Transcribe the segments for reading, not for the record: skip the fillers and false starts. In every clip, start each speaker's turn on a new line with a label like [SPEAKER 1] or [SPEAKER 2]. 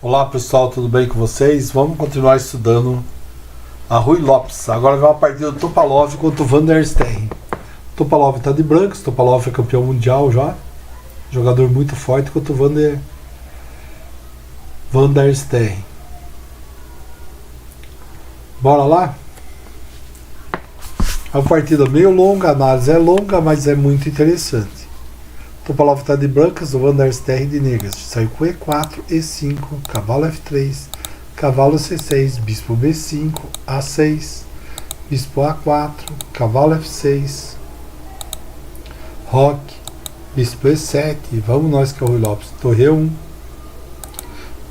[SPEAKER 1] Olá pessoal, tudo bem com vocês? Vamos continuar estudando a Ruy Lopes. Agora vai uma partida do Topalov contra o Van der Sterren. Topalov está de brancos, Topalov é campeão mundial já. Jogador muito forte contra o Van der Sterren. Bora lá? É uma partida meio longa, a análise é longa, mas é muito interessante. Topalov está de brancas, o Van der Sterren de negras. Saiu com E4, E5, cavalo F3, cavalo C6, bispo B5, A6, bispo A4, cavalo F6, roque, bispo E7, vamos nós que é o Ruy Lopes, torre E1,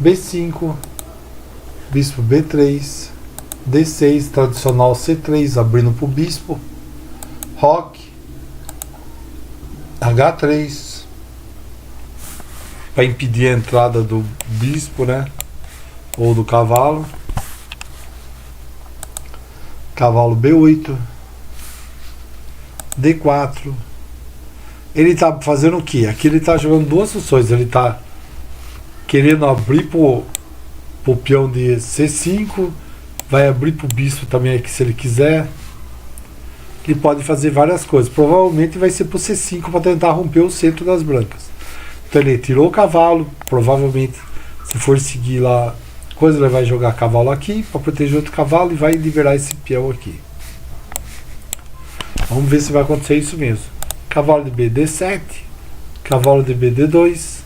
[SPEAKER 1] B5, bispo B3, D6, tradicional C3, abrindo para o bispo, roque, H3, para impedir a entrada do bispo, né? Ou do cavalo. Cavalo B8, D4. Ele está fazendo o que? Aqui ele está jogando duas funções. Ele está querendo abrir pro peão de C5, vai abrir pro bispo também aqui se ele quiser. Ele pode fazer várias coisas. Provavelmente vai ser pro C5 para tentar romper o centro das brancas. Então ele tirou o cavalo, provavelmente, se for seguir lá, coisa, ele vai jogar cavalo aqui para proteger outro cavalo e vai liberar esse peão aqui. Vamos ver se vai acontecer isso mesmo. Cavalo de B, D7, cavalo de B, D2,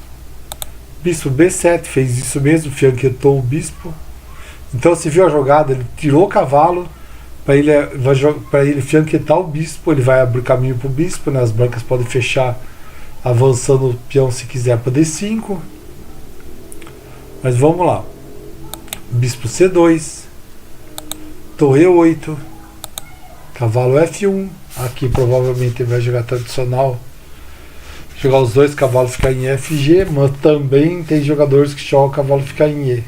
[SPEAKER 1] bispo B7, fez isso mesmo, fianquetou o bispo. Então você viu a jogada, ele tirou o cavalo para ele fianquetar o bispo, ele vai abrir caminho para o bispo, né? As brancas podem fechar avançando o peão se quiser para D5. Mas vamos lá. Bispo C2, torre E8, cavalo F1. Aqui provavelmente ele vai jogar tradicional, jogar os dois cavalos ficar em FG, mas também tem jogadores que jogam o cavalo ficar em E.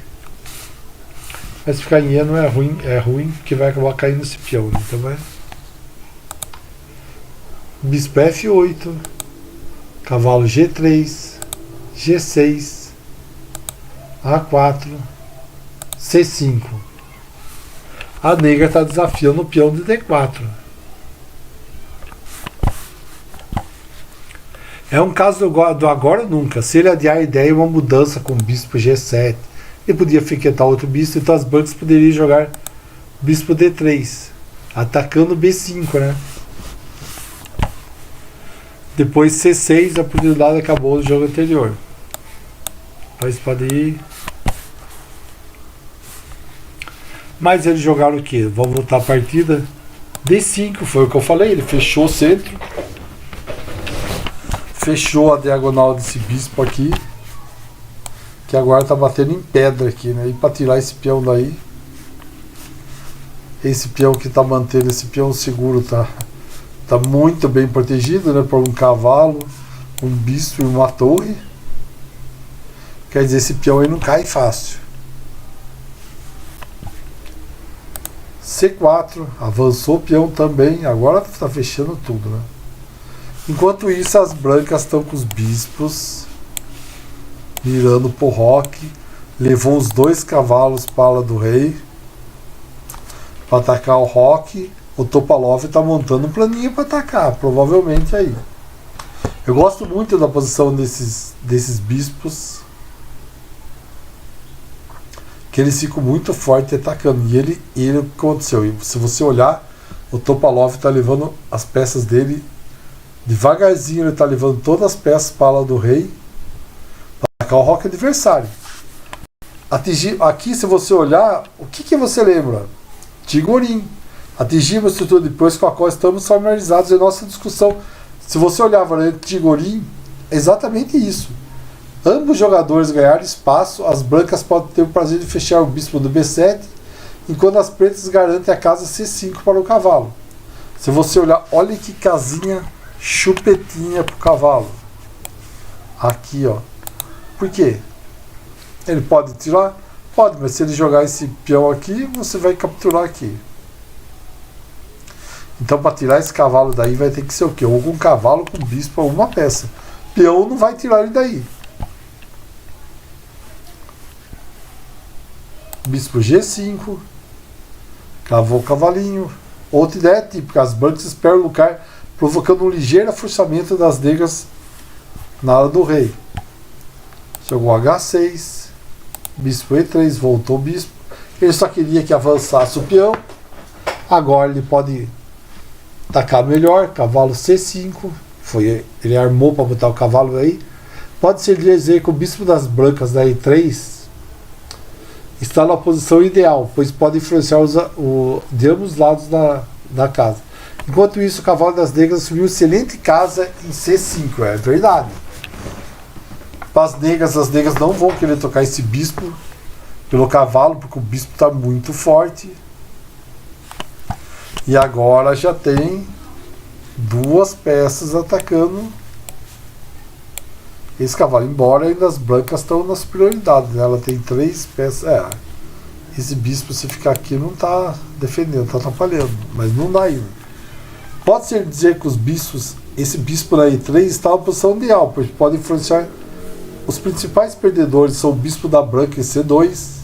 [SPEAKER 1] Mas ficar em E não é ruim, é ruim porque vai acabar caindo esse peão, né? Então vai. Bispo F8, cavalo G3, G6, A4, C5. A negra está desafiando o peão de D4. É um caso do agora ou nunca. Se ele adiar a ideia, uma mudança com o bispo G7, ele podia fiquetar outro bispo, então as brancas poderiam jogar bispo D3, atacando B5, né? Depois C6, a oportunidade acabou do jogo anterior. Mas pode ir. Mas eles jogaram o que? Vamos voltar a partida. D5, foi o que eu falei, ele fechou o centro. Fechou a diagonal desse bispo aqui. Que agora tá batendo em pedra aqui, né? E para tirar esse peão daí. Esse peão que tá mantendo esse peão seguro tá muito bem protegido, né? Por um cavalo, um bispo e uma torre. Quer dizer, esse peão aí não cai fácil. C4, avançou o peão também. Agora tá fechando tudo, né? Enquanto isso, as brancas estão com os bispos mirando pro roque. Levou os dois cavalos para a ala do rei para atacar o roque. O Topalov está montando um planinho para atacar, provavelmente aí. Eu gosto muito da posição desses bispos, que eles ficam muito fortes atacando. E ele o que aconteceu? E se você olhar, o Topalov está levando as peças dele devagarzinho, ele está levando todas as peças para a ala do rei para atacar o roque adversário. Atingir, aqui, se você olhar, o que você lembra? Tigorin. Atingimos a estrutura depois com a qual estamos familiarizados em nossa discussão. Se você olhar a variante Tigorin, é exatamente isso. Ambos jogadores ganharam espaço, as brancas podem ter o prazer de fechar o bispo do B7, enquanto as pretas garantem a casa C5 para o cavalo. Se você olhar, olha que casinha chupetinha para o cavalo. Aqui, ó. Por quê? Ele pode tirar? Pode, mas se ele jogar esse peão aqui, você vai capturar aqui. Então, para tirar esse cavalo daí, vai ter que ser o quê? Ou com cavalo, com bispo, ou uma peça. Peão não vai tirar ele daí. bispo G5, cavou o cavalinho. Outra ideia típica, as brancas esperam o lugar, provocando um ligeiro afrouxamento das negras na ala do rei. Jogou H6, bispo E3, voltou o bispo. Ele só queria que avançasse o peão. Agora ele pode atacar melhor, cavalo C5. Ele armou para botar o cavalo aí. Pode-se dizer que o bispo das brancas da E3 está na posição ideal, pois pode influenciar de ambos os lados da casa. Enquanto isso, o cavalo das negras assumiu excelente casa em C5, é verdade. Para as negras não vão querer tocar esse bispo pelo cavalo, porque o bispo está muito forte. E agora já tem duas peças atacando esse cavalo, embora ainda as brancas estão na superioridade, né? Ela tem 3 peças. Esse bispo, se ficar aqui, não está defendendo, está atrapalhando, mas não dá ainda. Pode-se dizer que esse bispo na E3 está na posição ideal, pois pode influenciar. Os principais perdedores são o bispo da branca em C2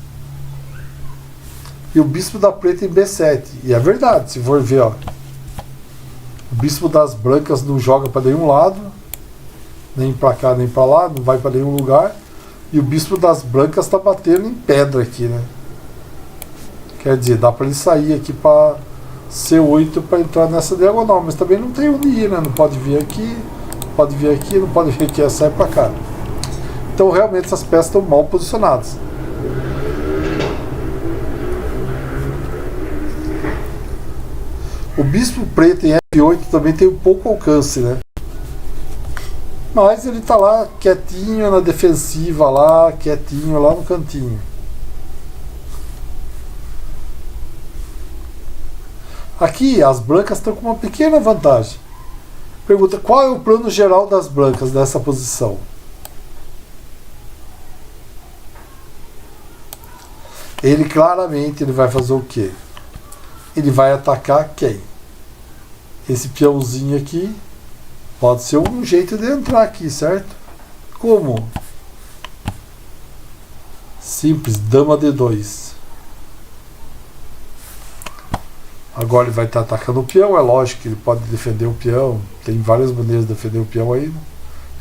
[SPEAKER 1] e o bispo da preta em B7. E é verdade, se for ver, ó, o bispo das brancas não joga para nenhum lado, nem para cá nem para lá, não vai para nenhum lugar, e o bispo das brancas está batendo em pedra aqui, né? Quer dizer, dá para ele sair aqui para C8 para entrar nessa diagonal, mas também não tem onde ir, né? Não pode vir aqui, pode vir aqui, não pode vir aqui, sai para cá. Então realmente essas peças estão mal posicionadas. O bispo preto em F8 também tem um pouco alcance, né? Mas ele está lá quietinho na defensiva, lá quietinho lá no cantinho. Aqui as brancas estão com uma pequena vantagem. Pergunta: qual é o plano geral das brancas nessa posição? Ele claramente vai fazer o quê? Ele vai atacar quem? Esse peãozinho aqui pode ser um jeito de entrar aqui, certo? Como? Simples, dama D2. Agora ele vai estar atacando o peão, é lógico que ele pode defender o peão. Tem várias maneiras de defender o peão aí.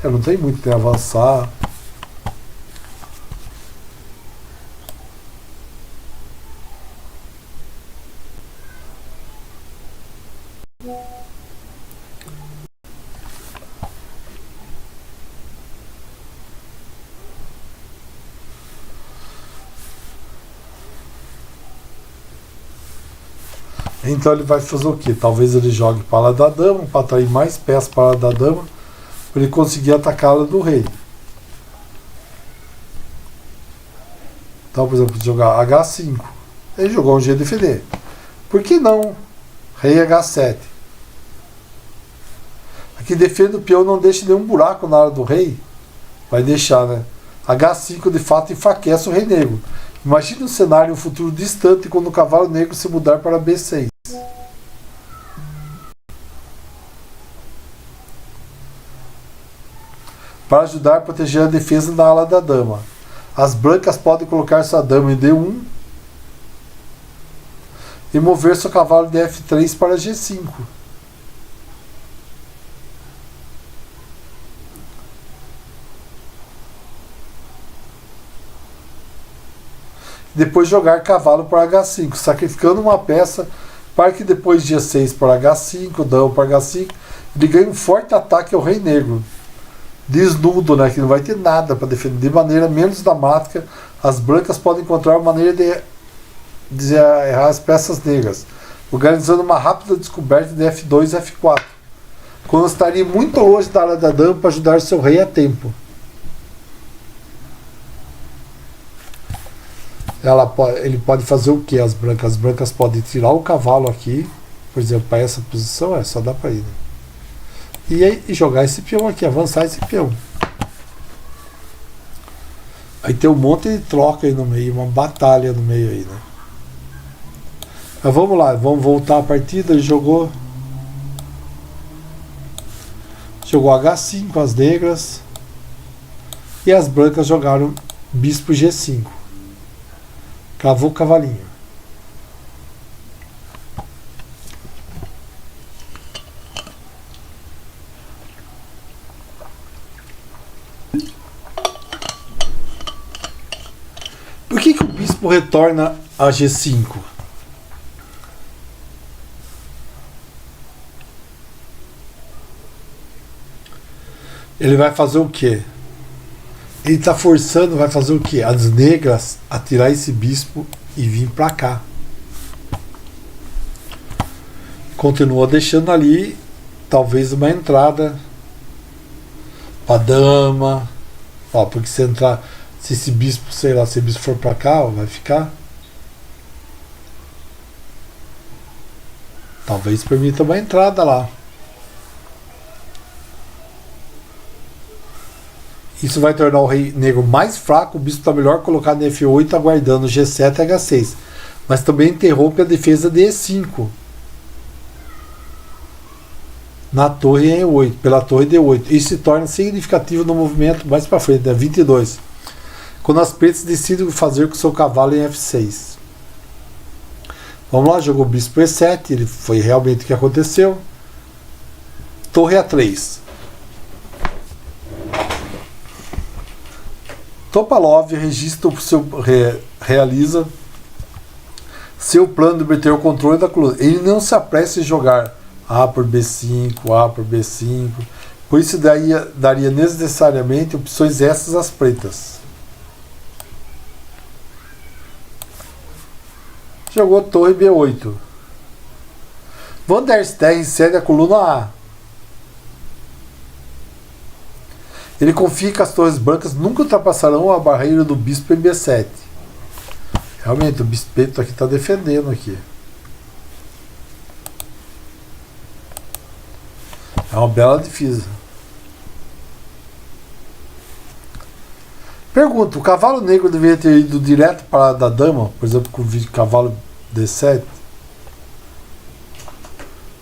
[SPEAKER 1] Não tem muito, tem avançar. Então ele vai fazer o quê? Talvez ele jogue para lá da dama, para atrair mais peças para lá da dama, para ele conseguir atacá-la do rei. Então, por exemplo, jogar H5. Ele jogou um jeito de defender. Por que não rei H7? Aqui defende o peão, não deixa nenhum buraco na área do rei. Vai deixar, né? H5 de fato enfraquece o rei negro. Imagine um cenário, um futuro distante, quando o cavalo negro se mudar para B6. Para ajudar a proteger a defesa da ala da dama, as brancas podem colocar sua dama em D1 e mover seu cavalo de F3 para G5. Depois jogar cavalo para H5, sacrificando uma peça para que depois de G6 para H5, dama para H5, ele ganhe um forte ataque ao rei negro. Desnudo, né, que não vai ter nada para defender. De maneira menos dramática, as brancas podem encontrar uma maneira de errar as peças negras, organizando uma rápida descoberta de F2 e F4, quando estaria muito longe da área da dama para ajudar seu rei a tempo. Ele pode fazer o que? As brancas podem tirar o cavalo aqui, por exemplo, para essa posição, só dá para ir, né? E jogar esse peão aqui, avançar esse peão. Aí tem um monte de troca aí no meio, uma batalha no meio aí, né? Mas vamos lá, vamos voltar a partida. Ele jogou H5 as negras e as brancas jogaram bispo G5. Cavou o cavalinho. Por que o bispo retorna a G5? Ele vai fazer o quê? Ele está forçando, vai fazer o quê? As negras a tirar esse bispo e vir para cá. Continua deixando ali, talvez uma entrada para dama. Ó, porque se entrar, se esse bispo, sei lá, se esse bispo for para cá, ó, vai ficar. Talvez permita uma entrada lá. Isso vai tornar o rei negro mais fraco. O bispo está melhor colocado em F8, aguardando G7 e H6. Mas também interrompe a defesa de E5. Na torre E8, pela torre D8. Isso se torna significativo no movimento mais para frente, né? 22. Quando as pretas decidem o que fazer com seu cavalo em F6. Vamos lá, jogou o bispo E7. Ele foi realmente o que aconteceu. Torre A3. Topalov realiza seu plano de obter o controle da coluna. Ele não se apressa em jogar A por B5, A por B5. Por isso daria necessariamente opções extras às pretas. Jogou torre B8. Van der Sterren cede a coluna A. Ele confia que as torres brancas nunca ultrapassarão a barreira do bispo em B7. Realmente, o bispeto aqui está defendendo aqui. É uma bela defesa. Pergunta, o cavalo negro deveria ter ido direto para a da dama, por exemplo, com o vídeo cavalo D7?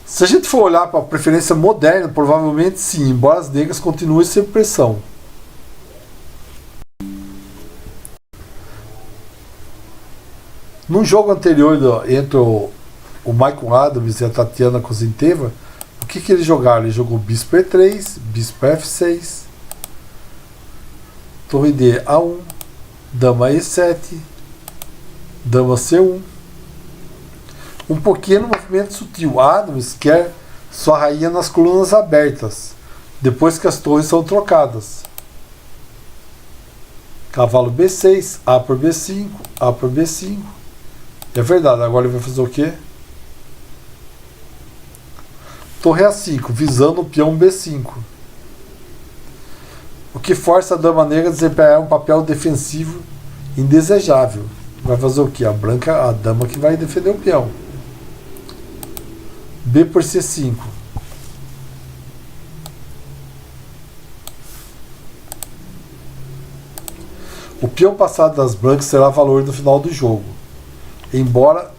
[SPEAKER 1] Se a gente for olhar para a preferência moderna, provavelmente sim, embora as negras continuem sem pressão. No jogo anterior entre o Michael Adams e a Tatiana Kozinteva, o que eles jogaram? Ele jogou bispo E3, bispo F6, torre D A1, dama E7, dama C1. Um pequeno movimento sutil. Adams quer sua rainha nas colunas abertas, depois que as torres são trocadas. Cavalo B6, A por B5, A por B5. É verdade, agora ele vai fazer o quê? Torre A5, visando o peão B5. O que força a dama negra a desempenhar um papel defensivo indesejável. Vai fazer o quê? A dama que vai defender o peão. B por C5. O peão passado das brancas será valor no final do jogo. Embora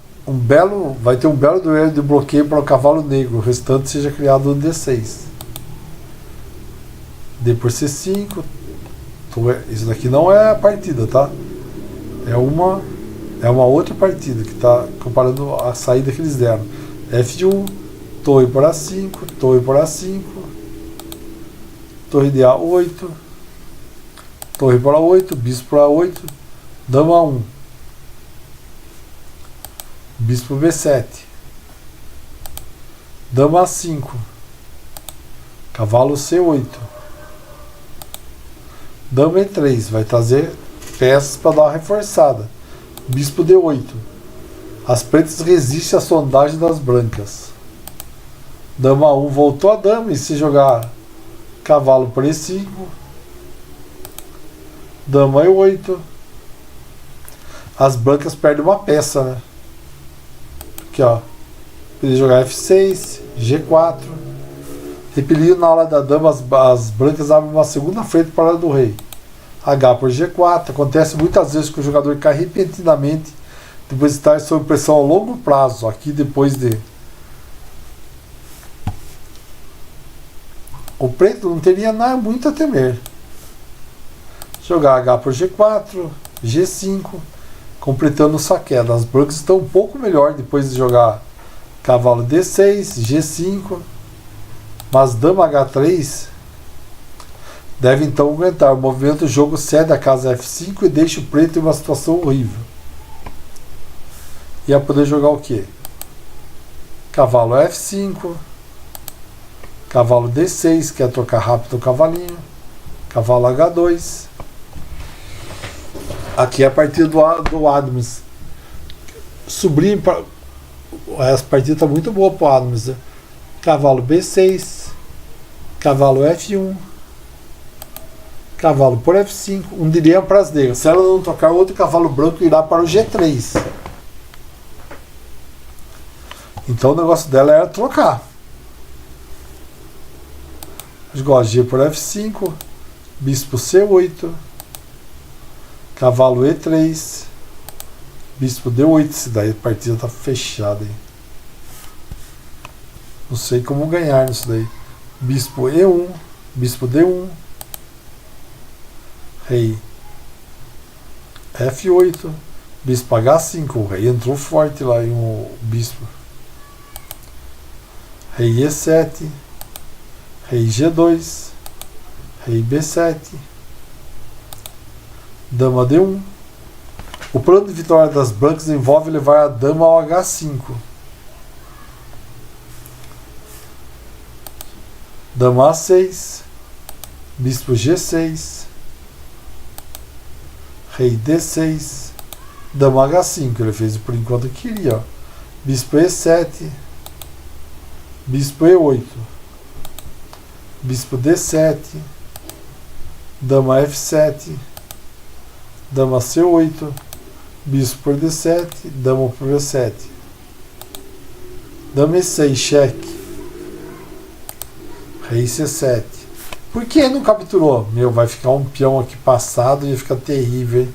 [SPEAKER 1] vai ter um belo duelo de bloqueio para o cavalo negro, o restante seja criado no D6. D por C5. Isso daqui não é a partida, tá? É uma outra partida que está comparando a saída que eles deram. F1, torre por A5, torre por A5, torre de A8, torre por A8, bispo por A8, dama 1, bispo B7, dama A5, cavalo C8, dama E3, vai trazer peças para dar uma reforçada, bispo D8. As pretas resistem à sondagem das brancas. Dama 1 voltou a dama, e se jogar cavalo por E5, dama E8, as brancas perdem uma peça, né? Aqui, ó. Ele jogar F6, G4. Repelindo na ala da dama, as brancas abrem uma segunda frente para a ala do rei. H por G4. Acontece muitas vezes que o jogador cai repentinamente depois de estar sob pressão a longo prazo. Aqui depois de... O preto não teria nada muito a temer. Jogar H por G4, G5. completando sua queda. As brancas estão um pouco melhor depois de jogar cavalo D6, G5, mas dama H3 deve então aguentar. O movimento do jogo cede a casa F5 e deixa o preto em uma situação horrível. Ia poder jogar o quê? Cavalo F5, cavalo D6, quer trocar rápido o cavalinho, cavalo H2. Aqui é a partida do Adams. Sobrinho, essa partida está muito boa para o Adams. Né? Cavalo B6, cavalo F1, cavalo por F5, um diria para as negras. Se ela não tocar, outro cavalo branco irá para o G3. Então o negócio dela era trocar. G por F5, bispo C8, cavalo E3, bispo D8. Se daí a partida tá fechada, hein? Não sei como ganhar nisso daí. Bispo E1, bispo D1, rei F8, bispo H5. O rei entrou forte lá em um bispo. Rei E7, rei G2, rei B7, dama D1. O plano de vitória das brancas envolve levar a dama ao H5. Dama A6, bispo G6, rei D6, dama H5. Ele fez por enquanto que queria. Ó. Bispo E7, bispo E8, bispo D7, dama F7, dama C8, bispo por D7, dama por B7, dama E6, cheque, rei C7. Por que não capturou? Meu, vai ficar um peão aqui passado e ia ficar terrível, hein?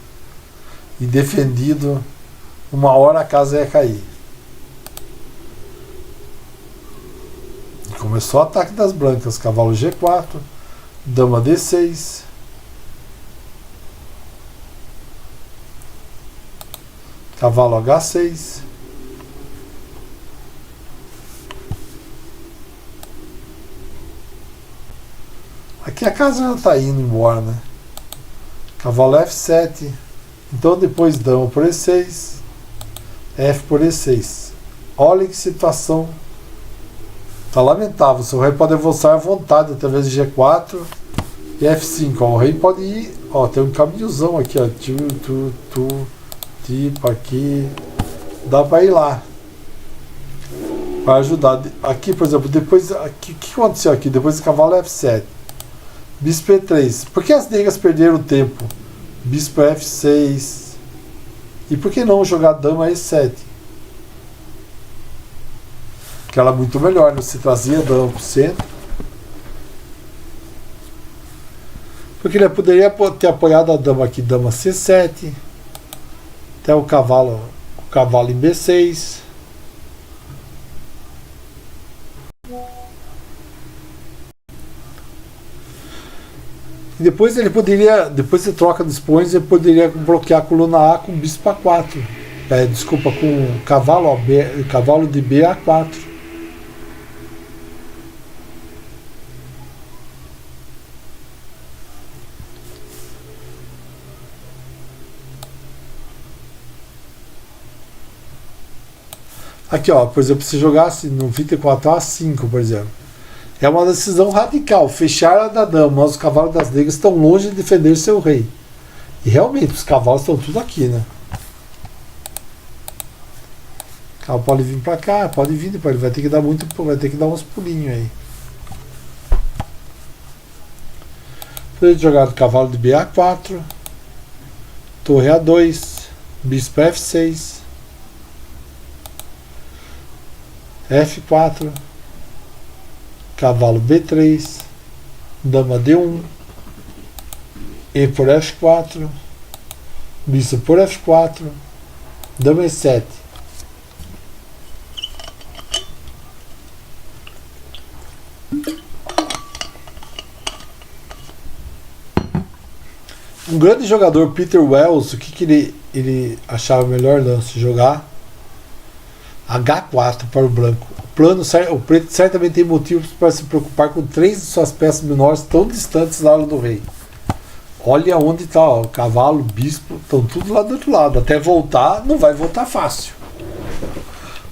[SPEAKER 1] E defendido, uma hora a casa ia cair. Começou o ataque das brancas. Cavalo G4, dama D6, cavalo H6, aqui a casa já está indo embora, né? Cavalo F7, então depois dama por E6, F por E6. Olha que situação. Tá lamentável. Seu rei pode avançar à vontade através de G4 e F5. Ó, o rei pode ir. Ó, tem um caminhozão aqui, ó. Tipo aqui. Dá para ir lá. Para ajudar. Aqui, por exemplo, depois. O que aconteceu aqui? Depois do cavalo F7. Bispo E3. Por que as negras perderam o tempo? Bispo F6. E por que não jogar dama E7? Que ela é muito melhor, né? Você trazia a dama para o centro. Porque ele poderia ter apoiado a dama aqui, dama C7, até o cavalo em B6. E depois ele poderia, depois você troca dos peões, ele poderia bloquear a coluna A com bispo A4. Desculpa, com cavalo de B A4. Aqui, ó, por exemplo, se jogasse no 24 A5, por exemplo, é uma decisão radical. Fechar a da dama, mas os cavalos das negras estão longe de defender seu rei. E realmente, os cavalos estão tudo aqui, né? O cavalo pode vir pra cá, pode vir depois, ele vai ter que dar uns pulinhos aí. Poderia jogar o cavalo de BA4, torre A2, bispo F6, F4, cavalo B3, dama D1, E por F4, bispo por F4, dama E7. Um grande jogador, Peter Wells, o que ele achava melhor lance? Jogar H4 para o branco. O preto certamente tem motivos para se preocupar com 3 de suas peças menores tão distantes da ala do rei. Olha onde está, o cavalo, o bispo, estão tudo lá do outro lado. Até voltar, não vai voltar fácil.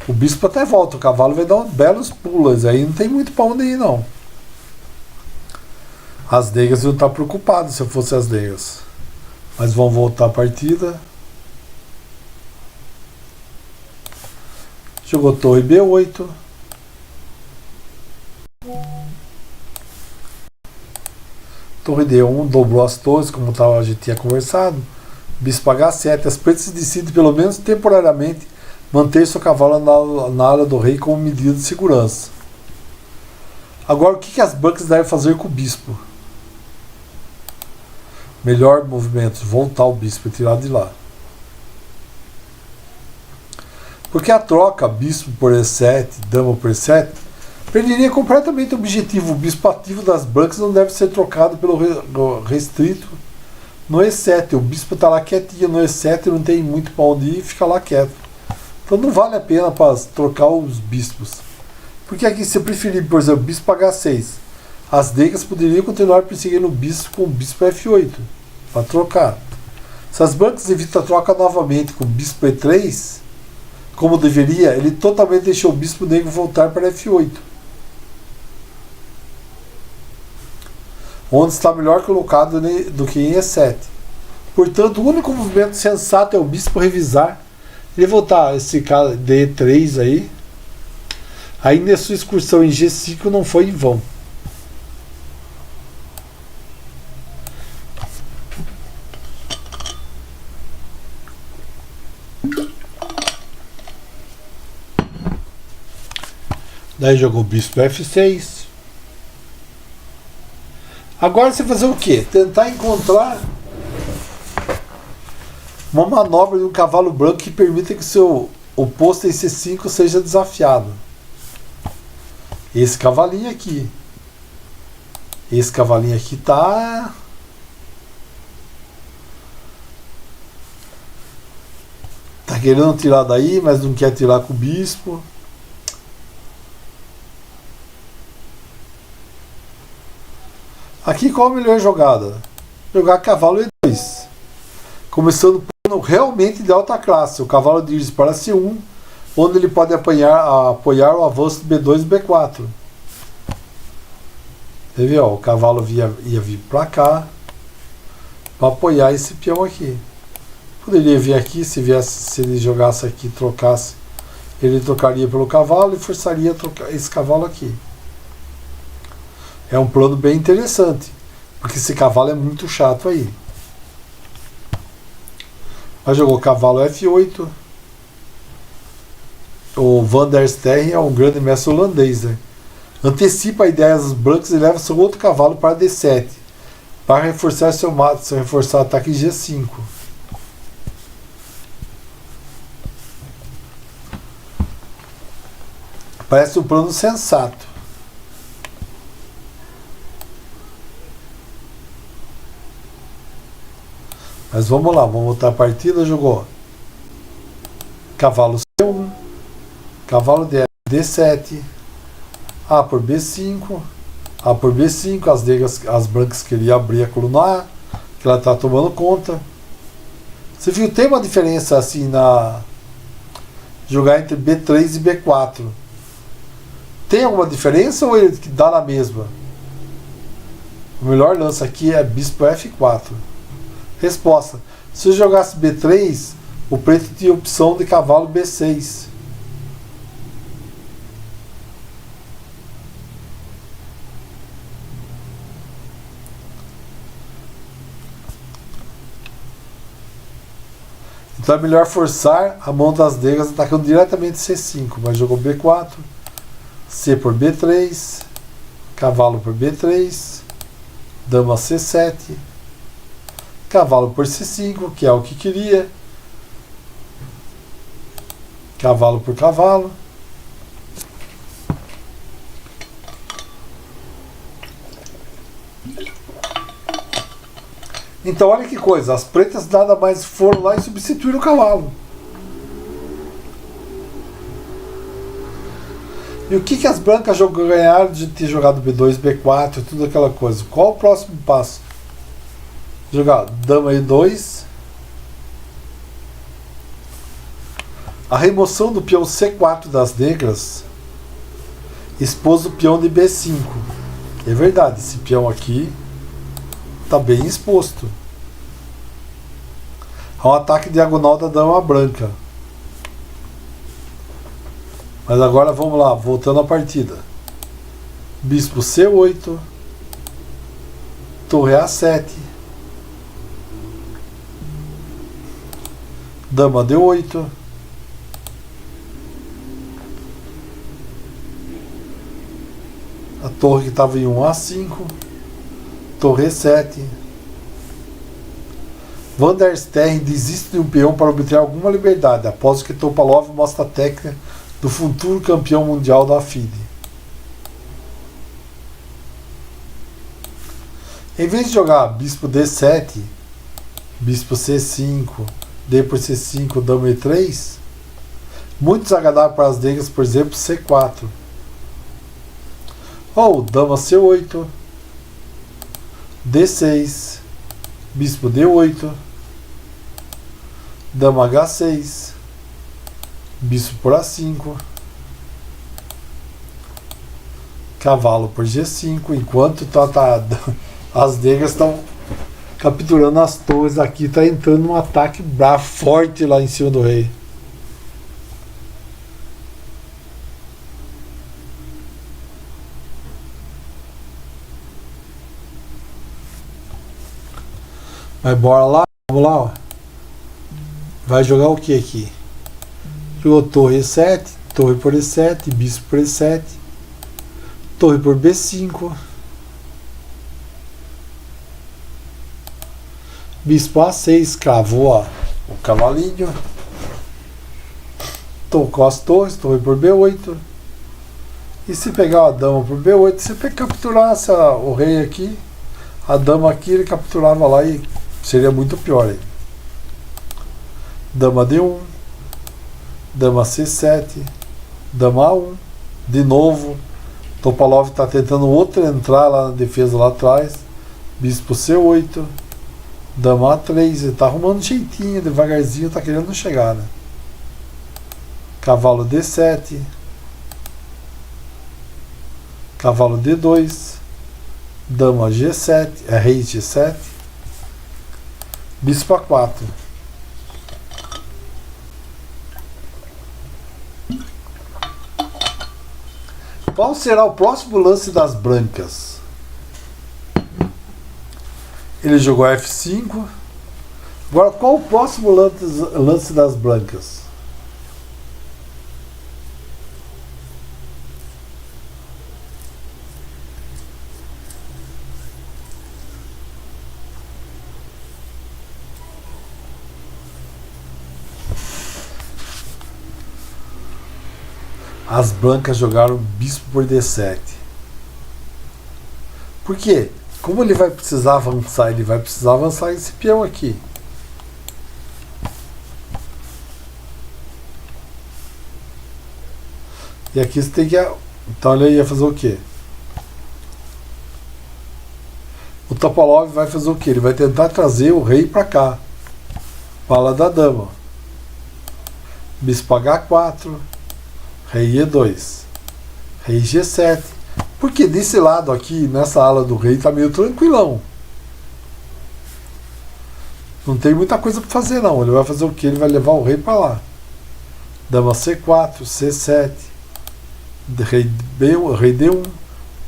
[SPEAKER 1] O bispo até volta, o cavalo vai dar uns belos pulos, aí não tem muito para onde ir, não. As negas iam estar preocupadas se eu fosse as negas. Mas vão voltar a partida. Jogou torre B8. Torre D1, dobrou as torres, como a gente tinha conversado. Bispo H7. As pretas decidem, pelo menos temporariamente, manter seu cavalo na ala do rei como medida de segurança. Agora, o que as brancas devem fazer com o bispo? Melhor movimento, voltar o bispo e tirar de lá. Porque a troca bispo por E7, dama por E7, perderia completamente o objetivo. O bispo ativo das brancas não deve ser trocado pelo restrito no E7. O bispo está lá quietinho no E7, não tem muito para onde ir, fica lá quieto. Então não vale a pena para trocar os bispos. Porque aqui, se eu preferir, por exemplo, bispo H6, as negas poderiam continuar perseguindo o bispo com o bispo F8 para trocar. Se as brancas evitam a troca novamente com o bispo E3, como deveria, ele totalmente deixou o bispo negro voltar para F8, onde está melhor colocado do que em E7. Portanto, o único movimento sensato é o bispo revisar. Ele voltar esse cara de E3 aí. Ainda a sua excursão em G5 não foi em vão. Daí jogou o bispo F6. Agora você fazer o quê? Tentar encontrar uma manobra de um cavalo branco que permita que seu oposto em C5 seja desafiado. Esse cavalinho aqui. Esse cavalinho aqui tá querendo tirar daí, mas não quer tirar com o bispo. Aqui qual a melhor jogada? Jogar cavalo E2. Começando o plano realmente de alta classe. O cavalo dirige para C1, onde ele pode apoiar o avanço de B2 e B4. Você vê, ó, o cavalo ia vir para cá para apoiar esse peão aqui. Poderia vir aqui, se ele jogasse aqui, trocasse, ele trocaria pelo cavalo e forçaria a trocar esse cavalo aqui. É um plano bem interessante, porque esse cavalo é muito chato aí. Mas jogou cavalo F8. O Van der Sterren é um grande mestre holandês, né? Antecipa a ideia dos brancos e leva seu outro cavalo para D7 para reforçar seu ataque G5. Parece um plano sensato. Mas vamos lá, vamos voltar a partida. Jogou cavalo C1, cavalo D7, A por B5, A por B5, as brancas queriam abrir a coluna A, que ela está tomando conta. Você viu, tem uma diferença assim na jogar entre B3 e B4. Tem alguma diferença ou ele dá na mesma? O melhor lance aqui é bispo F4. Resposta: se eu jogasse B3, o preto tinha a opção de cavalo B6. Então é melhor forçar a mão das negras atacando diretamente C5, mas jogou B4, C por B3, cavalo por B3, dama C7, cavalo por C5, que é o que queria, cavalo por cavalo. Então olha que coisa, as pretas nada mais foram lá e substituíram o cavalo. E o que as brancas ganharam de ter jogado B2, B4, tudo aquela coisa? Qual o próximo passo? Jogar dama E2. A remoção do peão C4 das negras expôs o peão de B5. É verdade, esse peão aqui está bem exposto. Há um ataque diagonal da dama branca. Mas agora vamos lá, voltando à partida. Bispo C8. Torre A7. Dama D8. A torre que estava em 1 A5. Torre E7. Van der Sterren desiste de um peão para obter alguma liberdade, após que Topalov mostra a técnica do futuro campeão mundial da FIDE. Em vez de jogar bispo D7, bispo C5, D por C5, dama E3, muito desagradável para as negras, por exemplo, C4. Ou dama C8, D6, bispo D8, dama H6, bispo por A5, cavalo por G5, enquanto as negras estão capturando as torres aqui, está entrando um ataque bravo, forte lá em cima do rei. Mas bora lá, vamos lá, ó. Vai jogar o que aqui? Jogou torre E7, torre por E7, bispo por E7, torre por B5, bispo A6, cravou ó, o cavalinho, tocou as torres, torre por B8, e se pegar a dama por B8, se capturasse o rei aqui, a dama aqui, ele capturava lá e seria muito pior aí. Dama D1, dama C7, dama A1, de novo, Topalov está tentando outra entrar lá na defesa lá atrás, bispo C8, dama A3, ele está arrumando um jeitinho, devagarzinho, está querendo chegar, né? Cavalo D7, cavalo D2, dama G7, rei G7, bispo A4. Qual será o próximo lance das brancas? Ele jogou F5. Agora, qual o próximo lance das brancas? As brancas jogaram bispo por D7. Por quê? Como ele vai precisar avançar? Ele vai precisar avançar esse peão aqui. E aqui você tem que... Então ele ia fazer o quê? O Topalov vai fazer o quê? Ele vai tentar trazer o rei para cá. Pala da dama. Bispo H4. Rei E2, rei G7, porque desse lado aqui, nessa ala do rei, tá meio tranquilão. Não tem muita coisa para fazer não, ele vai fazer o que? Ele vai levar o rei para lá. Dama C4, C7, rei D1,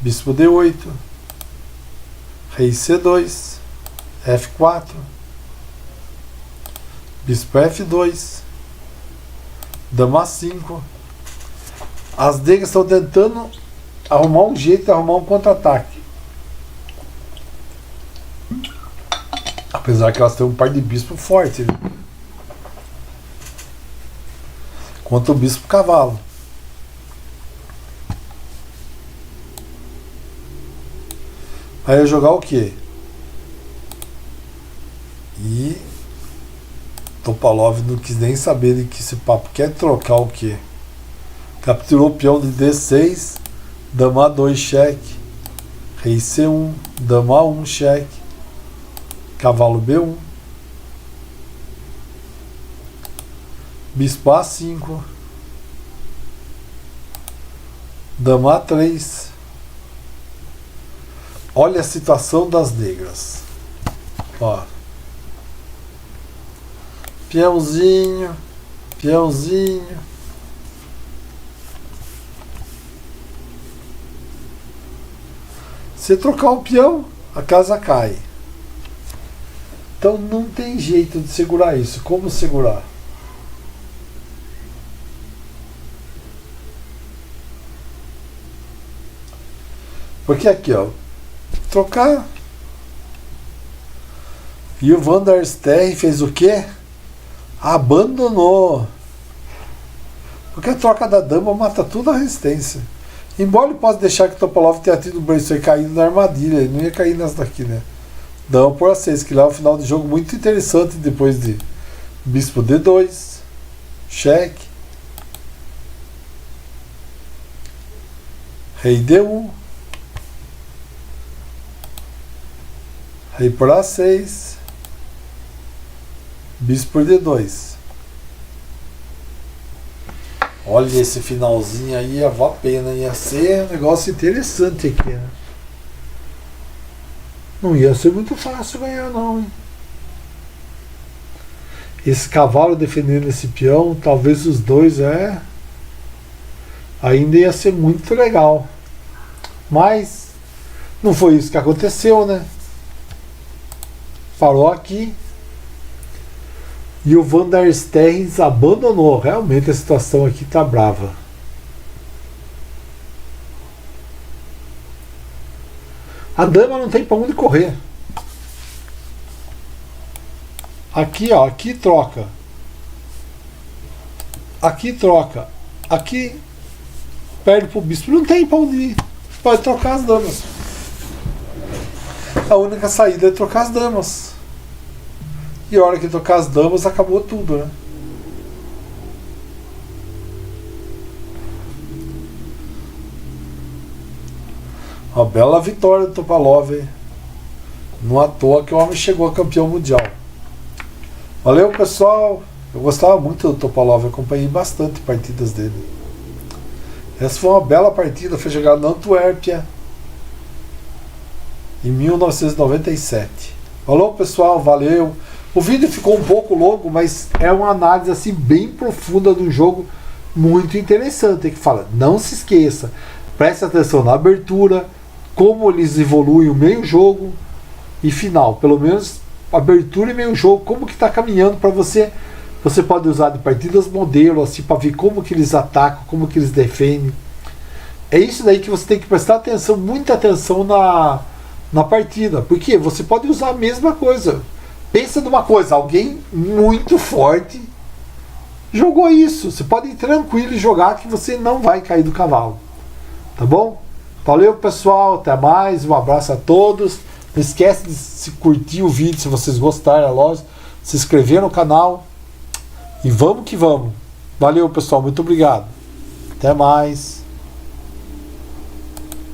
[SPEAKER 1] bispo D8, rei C2, F4, bispo F2, dama A5. As negras estão tentando arrumar um jeito de arrumar um contra-ataque. Apesar que elas têm um par de bispo forte. Contra o bispo cavalo. Aí eu jogar o quê? Topalov não quis nem saber de que esse papo quer trocar o quê? Capturou o peão de D6, dama A2 cheque, rei C1, dama A1 cheque, cavalo B1, bispo A5, dama A3. Olha a situação das negras. Ó. Peãozinho, peãozinho. Se trocar o peão, a casa cai. Então não tem jeito de segurar isso. Como segurar? Porque aqui, ó, trocar. E o Van der Sterre fez o quê? Abandonou. Porque a troca da dama mata tudo a resistência. Embora ele possa deixar que o Topalov tenha tido o Bracer caído na armadilha, ele não ia cair nessa daqui, né? Dama por A6, que lá é um final de jogo muito interessante depois de bispo D2, cheque, rei D1, rei por A6, bispo por D2. Olha esse finalzinho aí, ia valer a pena, ia ser um negócio interessante aqui, né? Não ia ser muito fácil ganhar não, hein? Esse cavalo defendendo esse peão, talvez os dois, ainda ia ser muito legal. Mas não foi isso que aconteceu, né? Parou aqui. E o Van der Sterre abandonou. Realmente a situação aqui tá brava. A dama não tem para onde correr. Aqui, ó, aqui troca. Aqui troca. Aqui perde pro bispo. Não tem para onde ir. Pode trocar as damas. A única saída é trocar as damas. E a hora que trocar as damas, acabou tudo, né? Uma bela vitória do Topalov, hein? Não à toa que o homem chegou a campeão mundial. Valeu, pessoal. Eu gostava muito do Topalov, acompanhei bastante partidas dele. Essa foi uma bela partida, foi jogada na Antuérpia em 1997. Falou, pessoal, valeu. O vídeo ficou um pouco longo, mas é uma análise assim bem profunda do jogo, muito interessante, que fala, não se esqueça, preste atenção na abertura, como eles evoluem o meio jogo e final, pelo menos abertura e meio jogo, como que está caminhando para você. Você pode usar de partidas modelo assim para ver como que eles atacam, como que eles defendem. É isso daí que você tem que prestar atenção, muita atenção na partida, porque você pode usar a mesma coisa. Pensa numa coisa, alguém muito forte jogou isso. Você pode ir tranquilo e jogar que você não vai cair do cavalo. Tá bom? Valeu, pessoal. Até mais. Um abraço a todos. Não esquece de se curtir o vídeo se vocês gostaram, é lógico. Se inscrever no canal. E vamos que vamos. Valeu, pessoal. Muito obrigado. Até mais.